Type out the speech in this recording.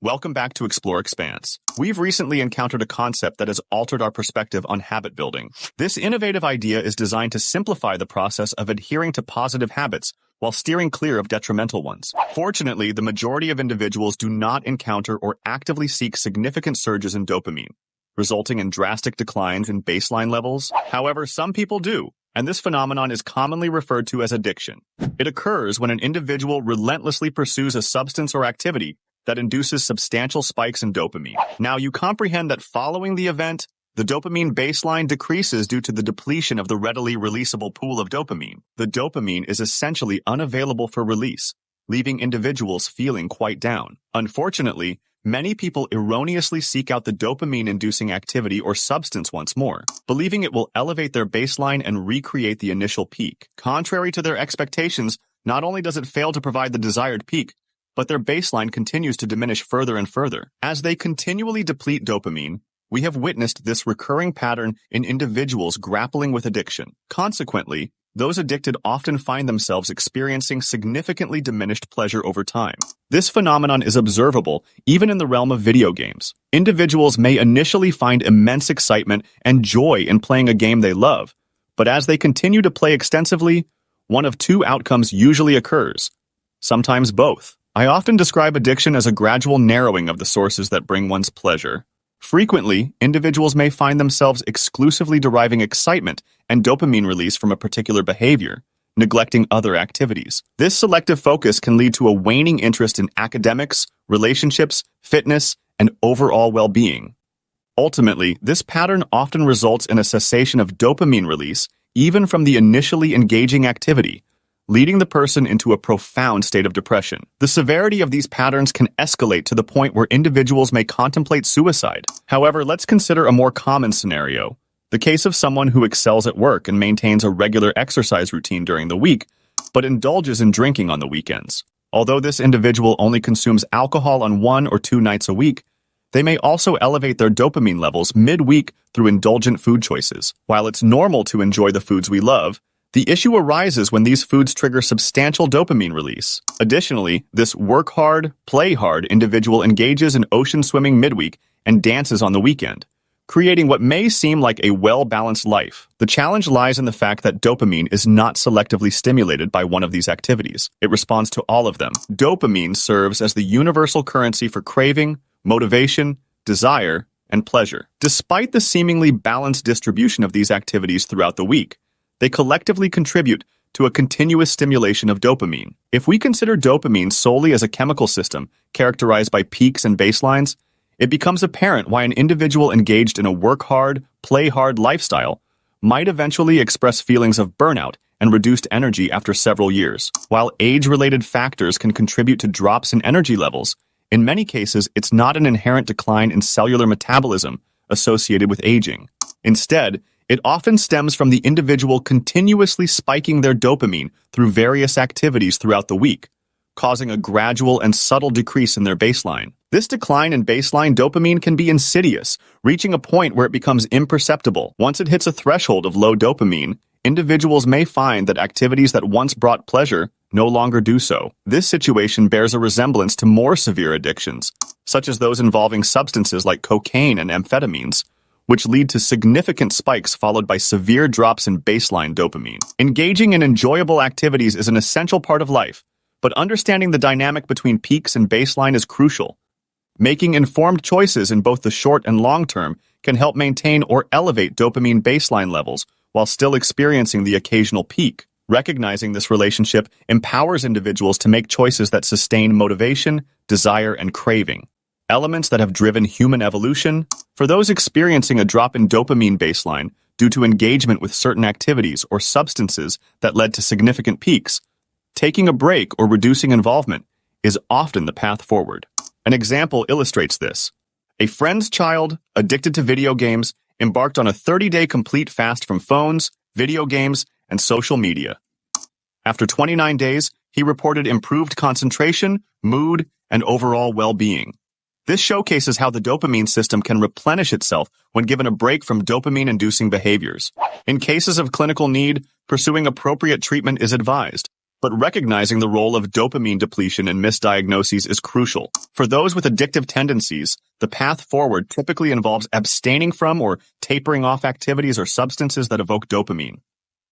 Welcome back to Explore Expanse. We've recently encountered a concept that has altered our perspective on habit building. This innovative idea is designed to simplify the process of adhering to positive habits while steering clear of detrimental ones. Fortunately, the majority of individuals do not encounter or actively seek significant surges in dopamine, resulting in drastic declines in baseline levels. However, some people do, and this phenomenon is commonly referred to as addiction. It occurs when an individual relentlessly pursues a substance or activity that induces substantial spikes in dopamine. Now, you comprehend that following the event, the dopamine baseline decreases due to the depletion of the readily releasable pool of dopamine. The dopamine is essentially unavailable for release, leaving individuals feeling quite down. Unfortunately, many people erroneously seek out the dopamine-inducing activity or substance once more, believing it will elevate their baseline and recreate the initial peak. Contrary to their expectations, not only does it fail to provide the desired peak, but their baseline continues to diminish further and further. As they continually deplete dopamine, we have witnessed this recurring pattern in individuals grappling with addiction. Consequently, those addicted often find themselves experiencing significantly diminished pleasure over time. This phenomenon is observable even in the realm of video games. Individuals may initially find immense excitement and joy in playing a game they love, but as they continue to play extensively, one of two outcomes usually occurs, sometimes both. I often describe addiction as a gradual narrowing of the sources that bring one's pleasure. Frequently, individuals may find themselves exclusively deriving excitement and dopamine release from a particular behavior, neglecting other activities. This selective focus can lead to a waning interest in academics, relationships, fitness, and overall well-being. Ultimately, this pattern often results in a cessation of dopamine release, even from the initially engaging activity, leading the person into a profound state of depression. The severity of these patterns can escalate to the point where individuals may contemplate suicide. However, let's consider a more common scenario, the case of someone who excels at work and maintains a regular exercise routine during the week, but indulges in drinking on the weekends. Although this individual only consumes alcohol on 1 or 2 nights a week, they may also elevate their dopamine levels mid-week through indulgent food choices. While it's normal to enjoy the foods we love, the issue arises when these foods trigger substantial dopamine release. Additionally, this work hard, play hard individual engages in ocean swimming midweek and dances on the weekend, creating what may seem like a well-balanced life. The challenge lies in the fact that dopamine is not selectively stimulated by one of these activities. It responds to all of them. Dopamine serves as the universal currency for craving, motivation, desire, and pleasure. Despite the seemingly balanced distribution of these activities throughout the week, they collectively contribute to a continuous stimulation of dopamine. If we consider dopamine solely as a chemical system characterized by peaks and baselines, it becomes apparent why an individual engaged in a work hard, play hard lifestyle might eventually express feelings of burnout and reduced energy after several years. While age-related factors can contribute to drops in energy levels, in many cases it's not an inherent decline in cellular metabolism associated with aging. Instead, it often stems from the individual continuously spiking their dopamine through various activities throughout the week, causing a gradual and subtle decrease in their baseline. This decline in baseline dopamine can be insidious, reaching a point where it becomes imperceptible. Once it hits a threshold of low dopamine, individuals may find that activities that once brought pleasure no longer do so. This situation bears a resemblance to more severe addictions, such as those involving substances like cocaine and amphetamines, which lead to significant spikes followed by severe drops in baseline dopamine. Engaging in enjoyable activities is an essential part of life, but understanding the dynamic between peaks and baseline is crucial. Making informed choices in both the short and long term can help maintain or elevate dopamine baseline levels while still experiencing the occasional peak. Recognizing this relationship empowers individuals to make choices that sustain motivation, desire, and craving, elements that have driven human evolution. For those experiencing a drop in dopamine baseline due to engagement with certain activities or substances that led to significant peaks, taking a break or reducing involvement is often the path forward. An example illustrates this. A friend's child, addicted to video games, embarked on a 30-day complete fast from phones, video games, and social media. After 29 days, he reported improved concentration, mood, and overall well-being. This showcases how the dopamine system can replenish itself when given a break from dopamine-inducing behaviors. In cases of clinical need, pursuing appropriate treatment is advised. But recognizing the role of dopamine depletion in misdiagnoses is crucial. For those with addictive tendencies, the path forward typically involves abstaining from or tapering off activities or substances that evoke dopamine.